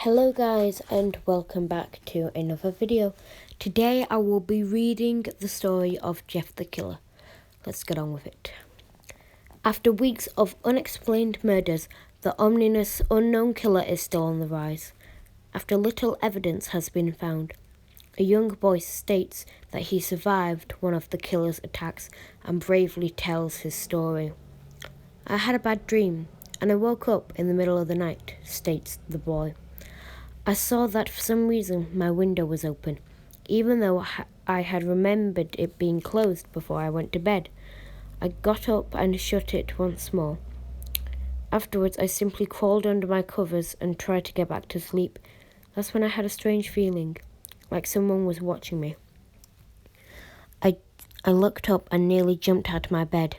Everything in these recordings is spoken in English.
Hello guys and welcome back to another video. Today I will be reading the story of Jeff the Killer. Let's get on with it. After weeks of unexplained murders, the ominous unknown killer is still on the rise. After little evidence has been found, a young boy states that he survived one of the killer's attacks and bravely tells his story. "I had a bad dream and I woke up in the middle of the night," states the boy. "I saw that for some reason my window was open, even though I had remembered it being closed before I went to bed. I got up and shut it once more. Afterwards, I simply crawled under my covers and tried to get back to sleep. That's when I had a strange feeling, like someone was watching me. I looked up and nearly jumped out of my bed.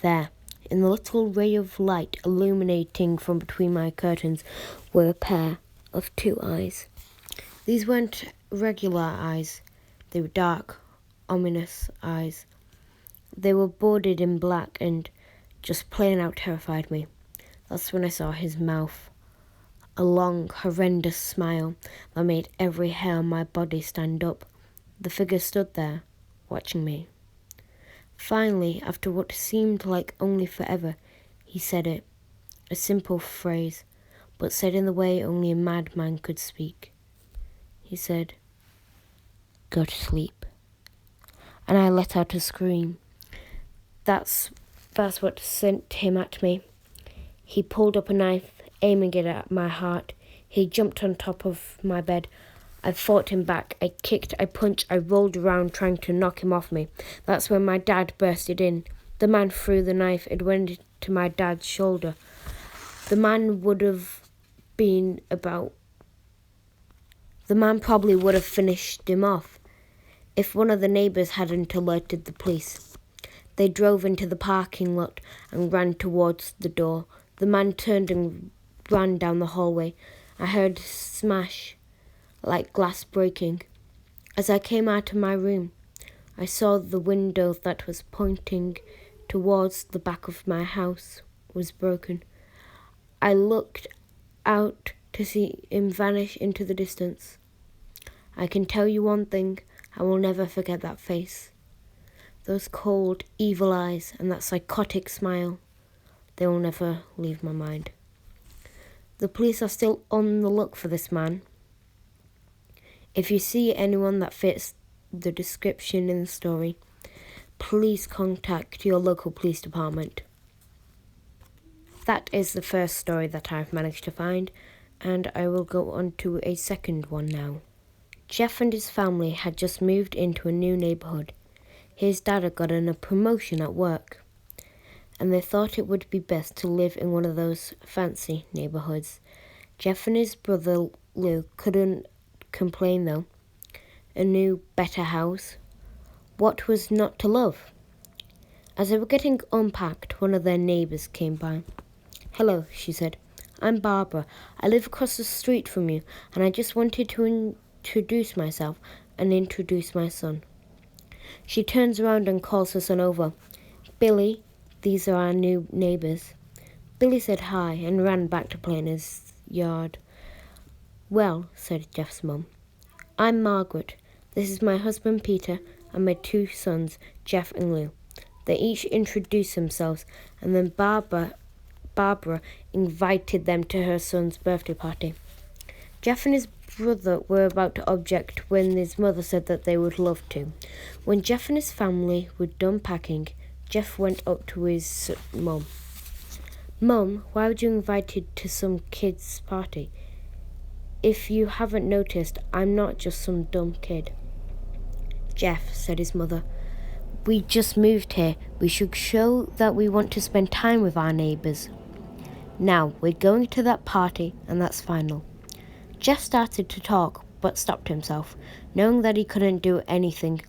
There, in the little ray of light illuminating from between my curtains, were a pair of two eyes. These weren't regular eyes. They were dark, ominous eyes. They were bordered in black and just plain out terrified me. That's when I saw his mouth. A long, horrendous smile that made every hair on my body stand up. The figure stood there, watching me. Finally, after what seemed like only forever, he said it. A simple phrase, but said in the way only a madman could speak. He said, "Go to sleep." And I let out a scream. That's what sent him at me. He pulled up a knife, aiming it at my heart. He jumped on top of my bed. I fought him back. I kicked, I punched, I rolled around trying to knock him off me. That's when my dad bursted in. The man threw the knife. It went to my dad's shoulder. The man probably would have finished him off if one of the neighbours hadn't alerted the police. They drove into the parking lot and ran towards the door. The man turned and ran down the hallway. I heard smash, like glass breaking. As I came out of my room, I saw the window that was pointing towards the back of my house was broken. I looked out to see him vanish into the distance. I can tell you one thing, I will never forget that face. Those cold, evil eyes and that psychotic smile, they will never leave my mind. The police are still on the look for this man. If you see anyone that fits the description in the story, please contact your local police department. That is the first story that I've managed to find, and I will go on to a second one now. Jeff and his family had just moved into a new neighborhood. His dad had gotten a promotion at work, and they thought it would be best to live in one of those fancy neighborhoods. Jeff and his brother Lou couldn't complain though. A new, better house. What was not to love? As they were getting unpacked, one of their neighbors came by. "Hello," she said. "I'm Barbara. I live across the street from you, and I just wanted to introduce myself and introduce my son." She turns around and calls her son over. "Billy, these are our new neighbors." Billy said hi and ran back to play in his yard. "Well," said Jeff's mum, "I'm Margaret. This is my husband Peter and my two sons, Jeff and Lou." They each introduced themselves, and then Barbara invited them to her son's birthday party. Jeff and his brother were about to object when his mother said that they would love to. When Jeff and his family were done packing, Jeff went up to his mum. "Mum, why would you invite me to some kid's party? If you haven't noticed, I'm not just some dumb kid." "Jeff," said his mother, "we just moved here. We should show that we want to spend time with our neighbours. Now, we're going to that party, and that's final." Jeff started to talk, but stopped himself, knowing that he couldn't do anything.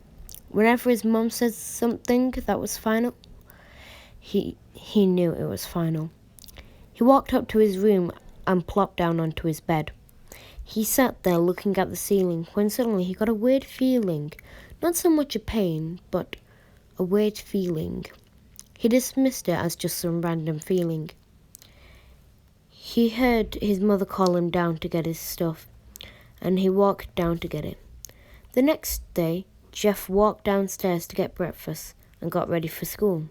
Whenever his mum said something that was final, he knew it was final. He walked up to his room and plopped down onto his bed. He sat there looking at the ceiling when suddenly he got a weird feeling. Not so much a pain, but a weird feeling. He dismissed it as just some random feeling. He heard his mother call him down to get his stuff, and he walked down to get it. The next day, Jeff walked downstairs to get breakfast and got ready for school.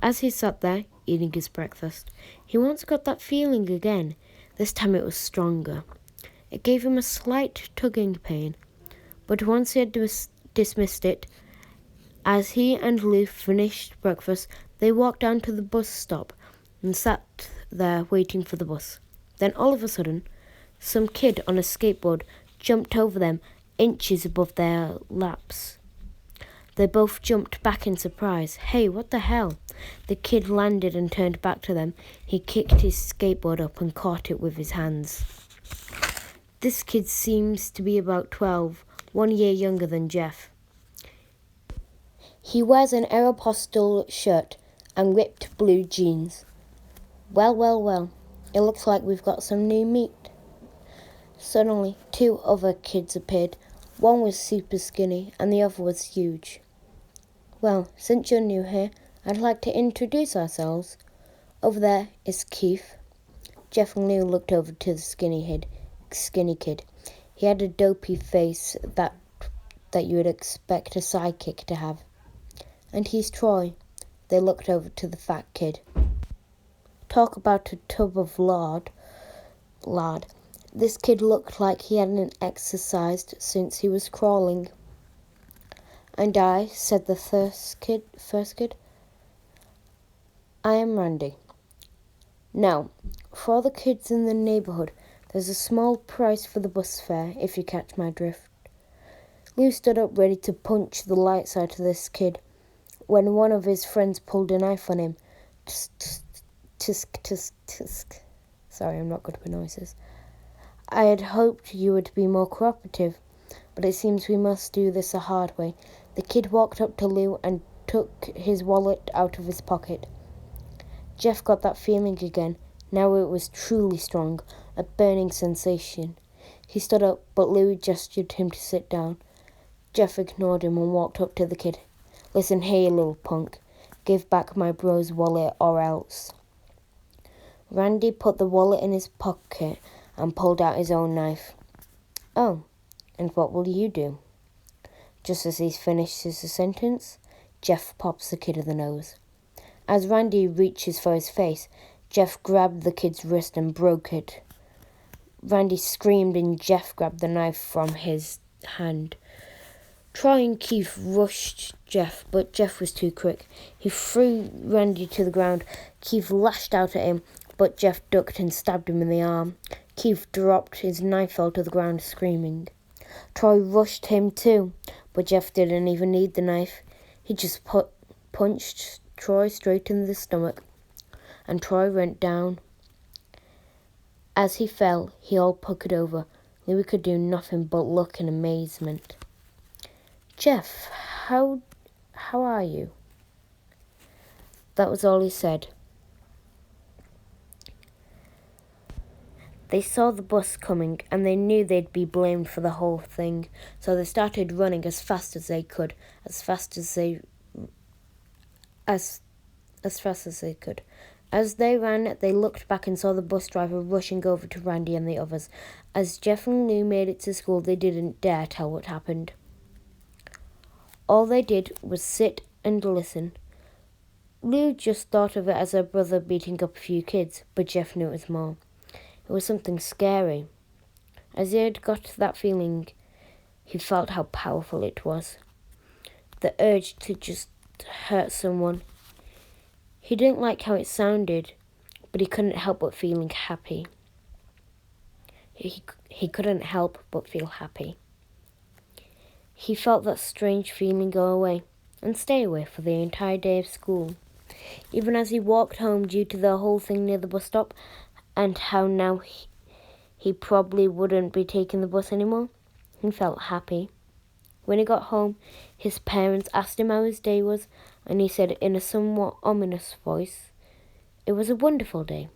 As he sat there, eating his breakfast, he once got that feeling again. This time it was stronger. It gave him a slight tugging pain, but once he had dismissed it, as he and Lou finished breakfast, they walked down to the bus stop and sat there waiting for the bus. Then all of a sudden, some kid on a skateboard jumped over them inches above their laps. They both jumped back in surprise. Hey, what the hell? The kid landed and turned back to them. He kicked his skateboard up and caught it with his hands. This kid seems to be about 12, 1 year younger than Jeff. He wears an Aeropostale shirt and ripped blue jeans. Well, it looks like we've got some new meat. Suddenly, 2 other kids appeared. One was super skinny and the other was huge. Well, since you're new here, I'd like to introduce ourselves. Over there is Keith. Jeff and Lou looked over to the skinny kid. He had a dopey face that you would expect a sidekick to have. And he's Troy. They looked over to the fat kid. Talk about a tub of lard. This kid looked like he hadn't exercised since he was crawling. And I, said the first kid, I am Randy. Now, for all the kids in the neighbourhood, there's a small price for the bus fare, if you catch my drift. Lou stood up ready to punch the lights out of this kid when one of his friends pulled a knife on him. Tisk. Sorry, I'm not good with noises. I had hoped you would be more cooperative, but it seems we must do this a hard way. The kid walked up to Lou and took his wallet out of his pocket. Jeff got that feeling again. Now it was truly strong, a burning sensation. He stood up, but Lou gestured him to sit down. Jeff ignored him and walked up to the kid. Listen here, little punk. Give back my bro's wallet or else. Randy put the wallet in his pocket and pulled out his own knife. Oh, and what will you do? Just as he finishes the sentence, Jeff pops the kid in the nose. As Randy reaches for his face, Jeff grabbed the kid's wrist and broke it. Randy screamed and Jeff grabbed the knife from his hand. Troy and Keith rushed Jeff, but Jeff was too quick. He threw Randy to the ground. Keith lashed out at him, but Jeff ducked and stabbed him in the arm. Keith dropped his knife, fell to the ground, screaming. Troy rushed him too, but Jeff didn't even need the knife. He just punched Troy straight in the stomach, and Troy went down. As he fell, he all puckered over. Louis could do nothing but look in amazement. Jeff, how are you? That was all he said. They saw the bus coming, and they knew they'd be blamed for the whole thing, so they started running as fast as they could, as fast as they could. As they ran, they looked back and saw the bus driver rushing over to Randy and the others. As Jeff and Lou made it to school, they didn't dare tell what happened. All they did was sit and listen. Lou just thought of it as her brother beating up a few kids, but Jeff knew it was more. It was something scary. As he had got that feeling, he felt how powerful it was. The urge to just hurt someone. He didn't like how it sounded, but he couldn't help but feeling happy. He couldn't help but feel happy. He felt that strange feeling go away and stay away for the entire day of school. Even as he walked home due to the whole thing near the bus stop, and how now he probably wouldn't be taking the bus anymore, he felt happy. When he got home, his parents asked him how his day was, and he said in a somewhat ominous voice, "It was a wonderful day."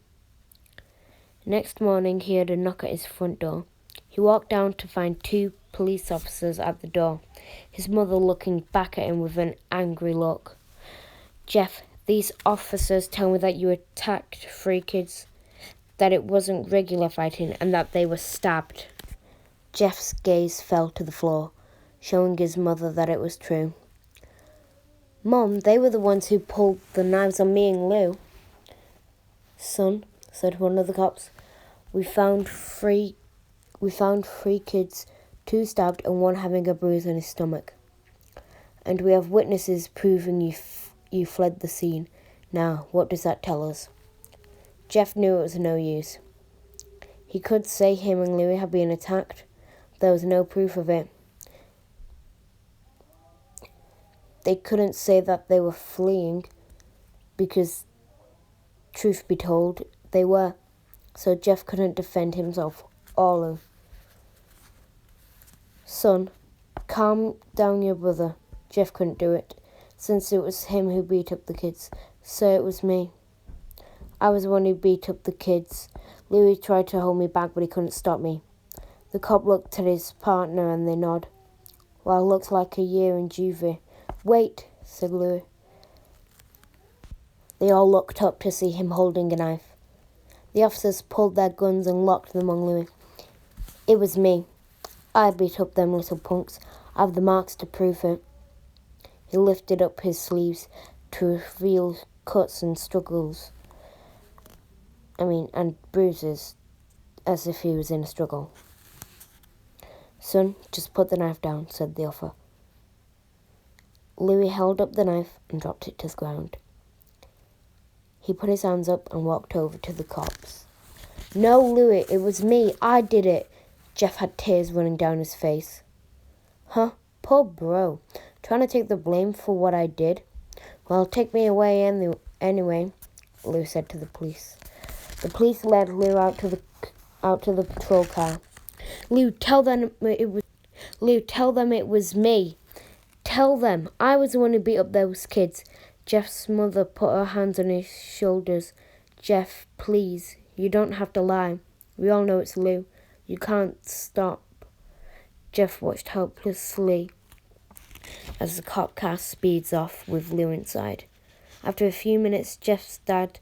Next morning, he heard a knock at his front door. He walked down to find 2 police officers at the door, his mother looking back at him with an angry look. "Jeff, these officers tell me that you attacked 3 kids. that it wasn't regular fighting and that they were stabbed. Jeff's gaze fell to the floor, showing his mother that it was true. Mom, they were the ones who pulled the knives on me and Lou. Son, said one of the cops, we found three kids, 2 stabbed and 1 having a bruise on his stomach. And we have witnesses proving you fled the scene. Now, what does that tell us? Jeff knew it was no use. He could say him and Louis had been attacked. There was no proof of it. They couldn't say that they were fleeing because, truth be told, they were. So Jeff couldn't defend himself or Lou. Son, calm down your brother. Jeff couldn't do it, since it was him who beat up the kids. So it was me. I was the one who beat up the kids. Louis tried to hold me back, but he couldn't stop me. The cop looked at his partner and they nod. Well, looks like a year in juvie. Wait, said Louis. They all looked up to see him holding a knife. The officers pulled their guns and locked them on Louis. It was me. I beat up them little punks. I have the marks to prove it. He lifted up his sleeves to reveal cuts and and bruises, as if he was in a struggle. Son, just put the knife down, said the officer. Louis held up the knife and dropped it to the ground. He put his hands up and walked over to the cops. No, Louis, it was me. I did it. Jeff had tears running down his face. Huh? Poor bro. Trying to take the blame for what I did? Well, take me away anyway, Lou said to the police. The police led Lou out to the patrol car. Lou, tell them it was me. Tell them I was the one who beat up those kids. Jeff's mother put her hands on his shoulders. Jeff, please, you don't have to lie. We all know it's Lou. You can't stop. Jeff watched helplessly as the cop car speeds off with Lou inside. After a few minutes, Jeff's dad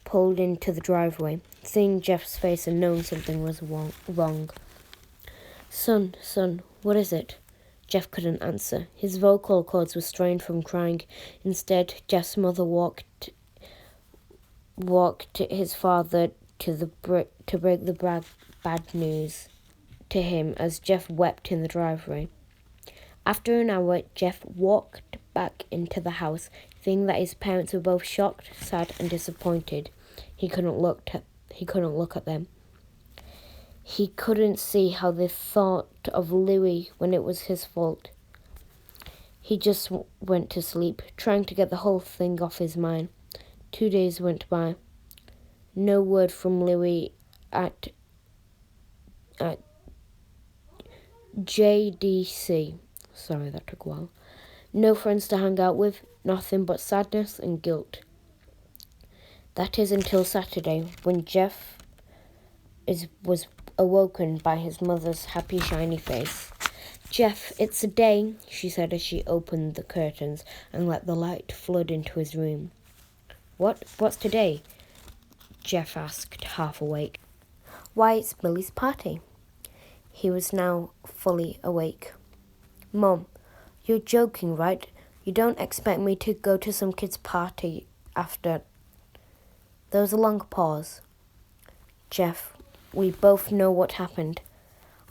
pulled into the driveway. Seeing Jeff's face and knowing something was wrong. Son, what is it? Jeff couldn't answer. His vocal cords were strained from crying. Instead, Jeff's mother walked his father to break the bad news to him as Jeff wept in the driveway. After an hour, Jeff walked back into the house, feeling that his parents were both shocked, sad, and disappointed. He couldn't look at them. He couldn't see how they thought of Louis when it was his fault. He just went to sleep, trying to get the whole thing off his mind. 2 days went by. No word from Louis at JDC. Sorry, that took a while. No friends to hang out with, nothing but sadness and guilt. That is until Saturday, when Jeff was awoken by his mother's happy, shiny face. Jeff, it's a day, she said as she opened the curtains and let the light flood into his room. What's today? Jeff asked, half awake. Why, it's Billy's party. He was now fully awake. Mom, you're joking, right? You don't expect me to go to some kid's party after... There was a long pause. Jeff, we both know what happened.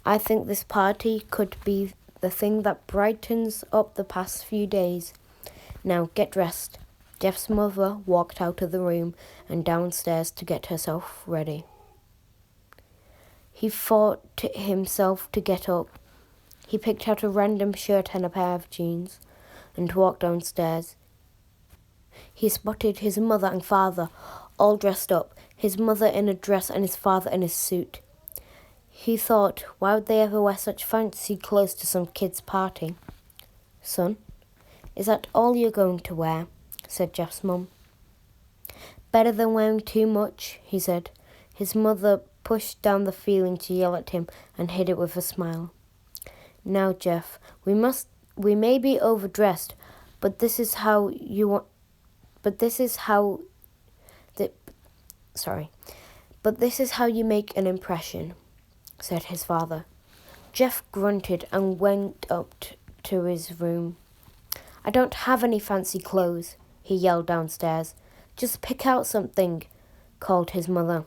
I think this party could be the thing that brightens up the past few days. Now get dressed. Jeff's mother walked out of the room and downstairs to get herself ready. He fought himself to get up. He picked out a random shirt and a pair of jeans and walked downstairs. He spotted his mother and father all dressed up, his mother in a dress and his father in a suit. He thought, why would they ever wear such fancy clothes to some kid's party? Son, is that all you're going to wear? Said Jeff's mum. Better than wearing too much, he said. His mother pushed down the feeling to yell at him and hid it with a smile. Now, Jeff, we may be overdressed, but this is how But this is how you make an impression, said his father. Jeff grunted and went up to his room. I don't have any fancy clothes, he yelled downstairs. Just pick out something, called his mother.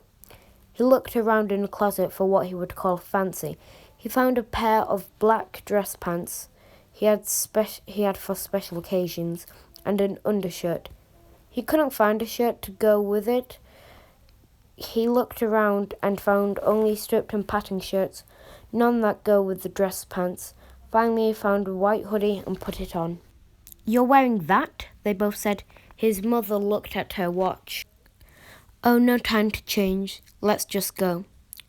He looked around in the closet for what he would call fancy. He found a pair of black dress pants he had for special occasions and an undershirt. He couldn't find a shirt to go with it. He looked around and found only stripped and patterned shirts, none that go with the dress pants. Finally, he found a white hoodie and put it on. You're wearing that? They both said. His mother looked at her watch. Oh, no time to change. Let's just go,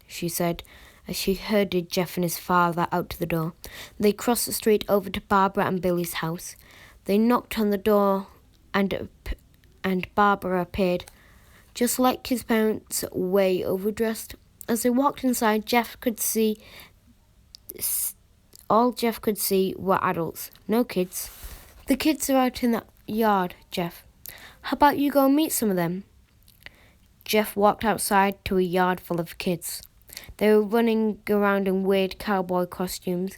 she said, as she herded Jeff and his father out to the door. They crossed the street over to Barbara and Billy's house. They knocked on the door and Barbara appeared, just like his parents, way overdressed. As they walked inside, all Jeff could see were adults, no kids. The kids are out in the yard, Jeff. How about you go and meet some of them? Jeff walked outside to a yard full of kids. They were running around in weird cowboy costumes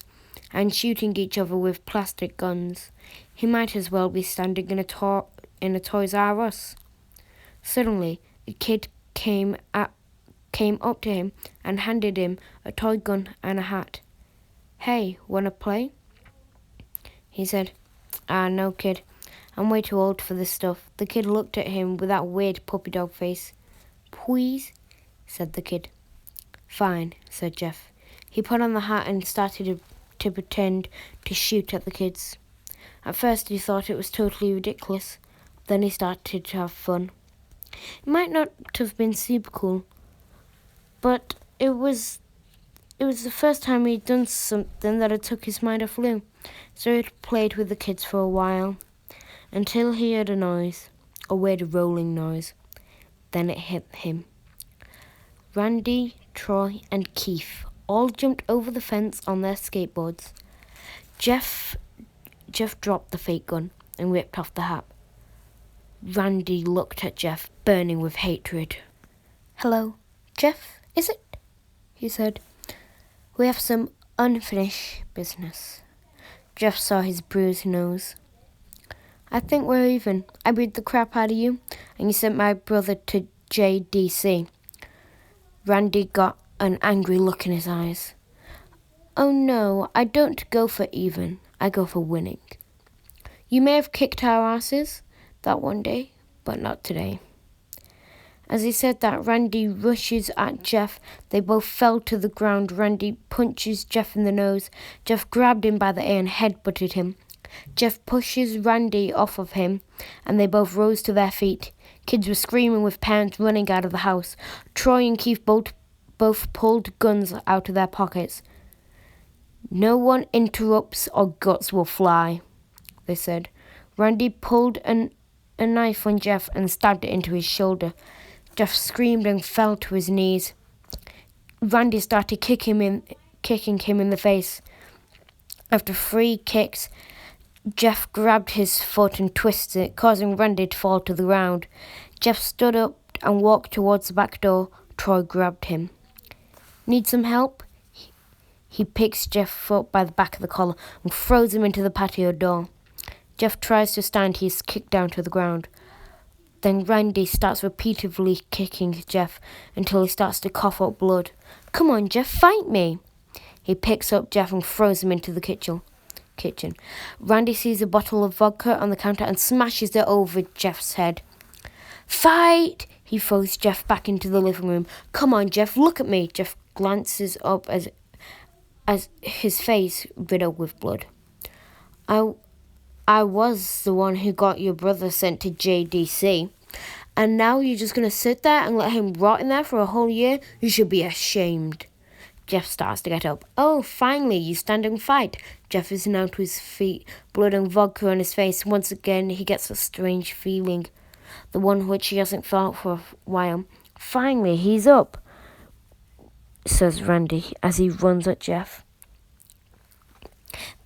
and shooting each other with plastic guns. He might as well be standing in a Toys R Us. Suddenly, a kid came up to him and handed him a toy gun and a hat. Hey, wanna play? He said. No, kid. I'm way too old for this stuff. The kid looked at him with that weird puppy dog face. Please, said the kid. Fine, said Jeff. He put on the hat and started to pretend to shoot at the kids. At first he thought it was totally ridiculous. Then he started to have fun. It might not have been super cool, but it was the first time he'd done something that had took his mind off Lou. So he played with the kids for a while, until he heard a noise, a weird rolling noise. Then it hit him. Randy, Troy, and Keith all jumped over the fence on their skateboards. Jeff dropped the fake gun and ripped off the hat. Randy looked at Jeff, burning with hatred. Hello, Jeff, is it? He said. We have some unfinished business. Jeff saw his bruised nose. I think we're even. I beat the crap out of you, and you sent my brother to JDC. Randy got an angry look in his eyes. Oh no, I don't go for even. I go for winning. You may have kicked our asses that one day, but not today. As he said that, Randy rushes at Jeff. They both fell to the ground. Randy punches Jeff in the nose. Jeff grabbed him by the ear and headbutted him. Jeff pushes Randy off of him, and they both rose to their feet. Kids were screaming with parents running out of the house. Troy and Keith both pulled guns out of their pockets. No one interrupts or guts will fly, they said. Randy pulled a knife on Jeff and stabbed it into his shoulder. Jeff screamed and fell to his knees. Randy started kicking him in the face. After 3 kicks, Jeff grabbed his foot and twisted it, causing Randy to fall to the ground. Jeff stood up and walked towards the back door. Troy grabbed him. Need some help? He picks Jeff up by the back of the collar and throws him into the patio door. Jeff tries to stand. He's kicked down to the ground. Then Randy starts repeatedly kicking Jeff until he starts to cough up blood. Come on, Jeff, fight me! He picks up Jeff and throws him into the kitchen. Randy sees a bottle of vodka on the counter and smashes it over Jeff's head. Fight! He throws Jeff back into the living room. Come on, Jeff, look at me. Jeff glances up as his face riddled with blood. I was the one who got your brother sent to JDC. And now you're just going to sit there and let him rot in there for a whole year? You should be ashamed. Jeff starts to get up. Oh, finally, you stand and fight. Jeff is now to his feet, blood and vodka on his face. Once again, he gets a strange feeling, the one which he hasn't felt for a while. Finally, he's up, says Randy as he runs at Jeff.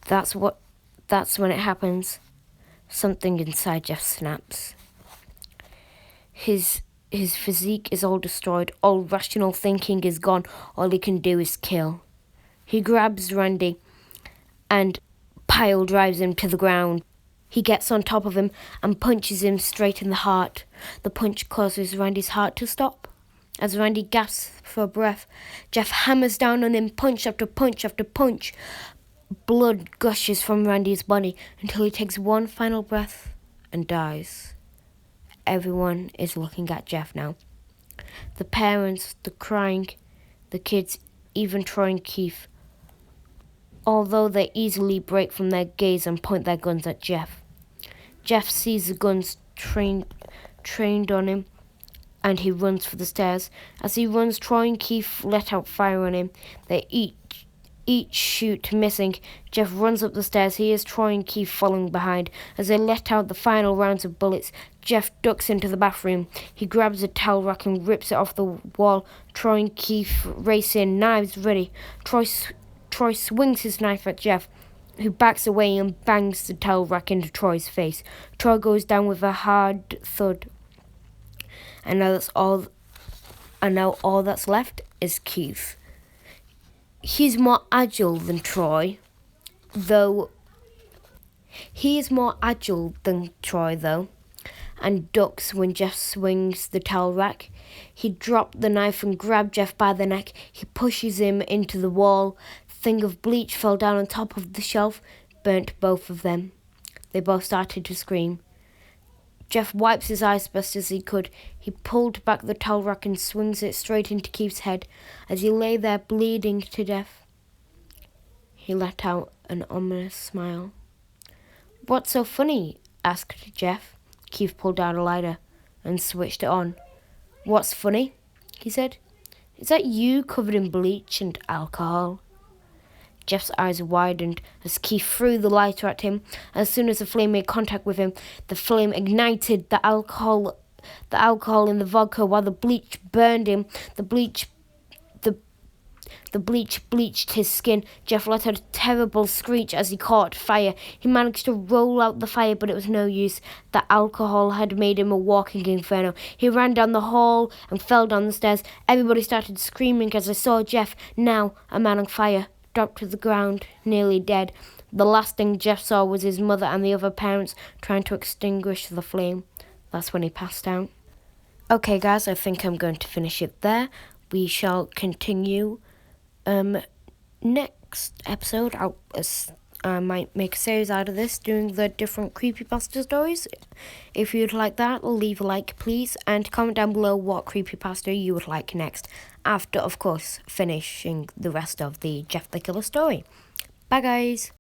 That's when it happens. Something inside Jeff snaps. His His physique is all destroyed. All rational thinking is gone. All he can do is kill. He grabs Randy and pile drives him to the ground. He gets on top of him and punches him straight in the heart. The punch causes Randy's heart to stop. As Randy gasps for breath, Jeff hammers down on him, punch after punch after punch. Blood gushes from Randy's body until he takes one final breath and dies. Everyone is looking at Jeff now. The parents, the crying, the kids, even Troy and Keith. Although they easily break from their gaze and point their guns at Jeff. Jeff sees the guns trained on him, and he runs for the stairs. As he runs, Troy and Keith let out fire on him. They each shoot, missing. Jeff runs up the stairs. He hears Troy and Keith following behind. As they let out the final rounds of bullets, Jeff ducks into the bathroom. He grabs a towel rack and rips it off the wall. Troy and Keith race in, knives ready. Troy swings his knife at Jeff, who backs away and bangs the towel rack into Troy's face. Troy goes down with a hard thud. And now all that's left is Keith. He's more agile than Troy, though. And ducks when Jeff swings the towel rack. He dropped the knife and grabbed Jeff by the neck. He pushes him into the wall. Thing of bleach fell down on top of the shelf, burnt both of them. They both started to scream. Jeff wipes his eyes best as he could. He pulled back the towel rack and swings it straight into Keith's head. As he lay there bleeding to death, he let out an ominous smile. "What's so funny?" asked Jeff. Keith pulled out a lighter and switched it on. "What's funny?" he said. "Is that you covered in bleach and alcohol?" Jeff's eyes widened as Keith threw the lighter at him. As soon as the flame made contact with him, the flame ignited the alcohol in the vodka while the bleach burned him. The bleach bleached his skin. Jeff let out a terrible screech as he caught fire. He managed to roll out the fire, but it was no use. The alcohol had made him a walking inferno. He ran down the hall and fell down the stairs. Everybody started screaming as they saw Jeff, now a man on fire, dropped to the ground, nearly dead. The last thing Jeff saw was his mother and the other parents trying to extinguish the flame. That's when he passed out. Okay, guys, I think I'm going to finish it there. We shall continue next episode. I might make a series out of this, doing the different creepypasta stories. If you'd like that, leave a like, please, and comment down below what creepypasta you would like next, after, of course, finishing the rest of the Jeff the Killer story. Bye, guys!